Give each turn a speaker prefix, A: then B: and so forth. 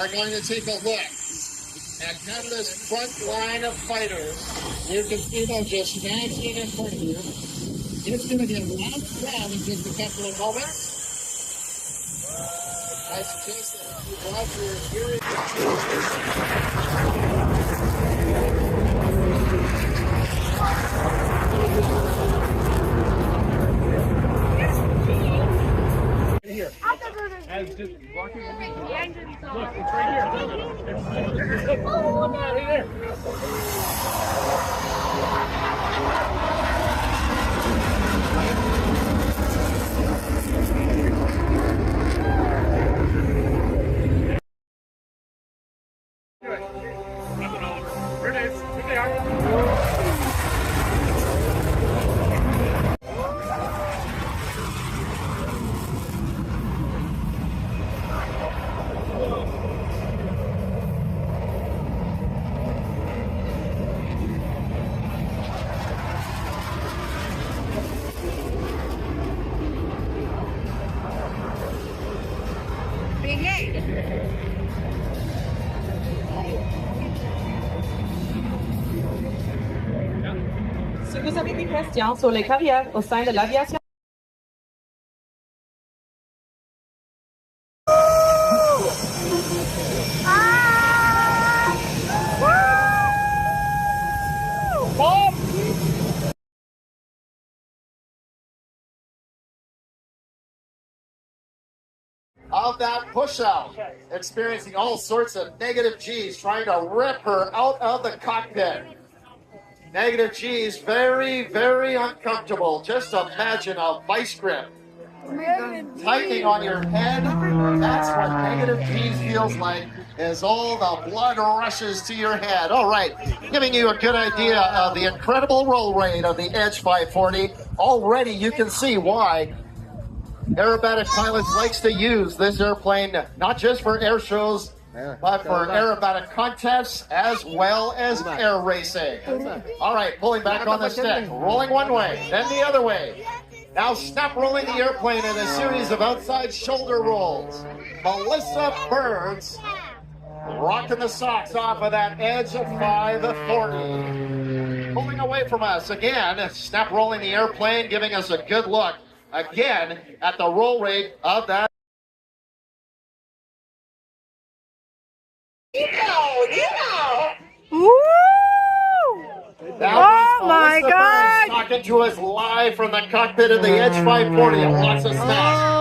A: are going to take a look at Canada's front line of fighters. You can see them just dancing in front of you. It's going to get loud in just a couple of moments. I suggest that if you brought your hearing...
B: Here. As just walking the engine. Look, it's right here. Oh, right there. There it is. Here they are.
C: Si vous avez des questions sur les carrières au sein de l'aviation,
A: of that push-out, experiencing all sorts of negative G's, trying to rip her out of the cockpit. Negative G's, very, very uncomfortable. Just imagine a vice grip tightening on your head. That's what negative G's feels like, as all the blood rushes to your head. All right, giving you a good idea of the incredible roll rate of the Edge 540. Already you can see why aerobatic pilots likes to use this airplane, not just for air shows, but for aerobatic contests as well as air racing. All right, pulling back on the stick, rolling one way, then the other way. Now snap rolling the airplane in a series of outside shoulder rolls. Melissa Burns rocking the socks off of that Edge of 540. Pulling away from us again, snap rolling the airplane, giving us a good look again at the roll rate of that.
D: Woo! Oh my God!
A: Talking to us live from the cockpit of the Edge 540. Lots of snaps.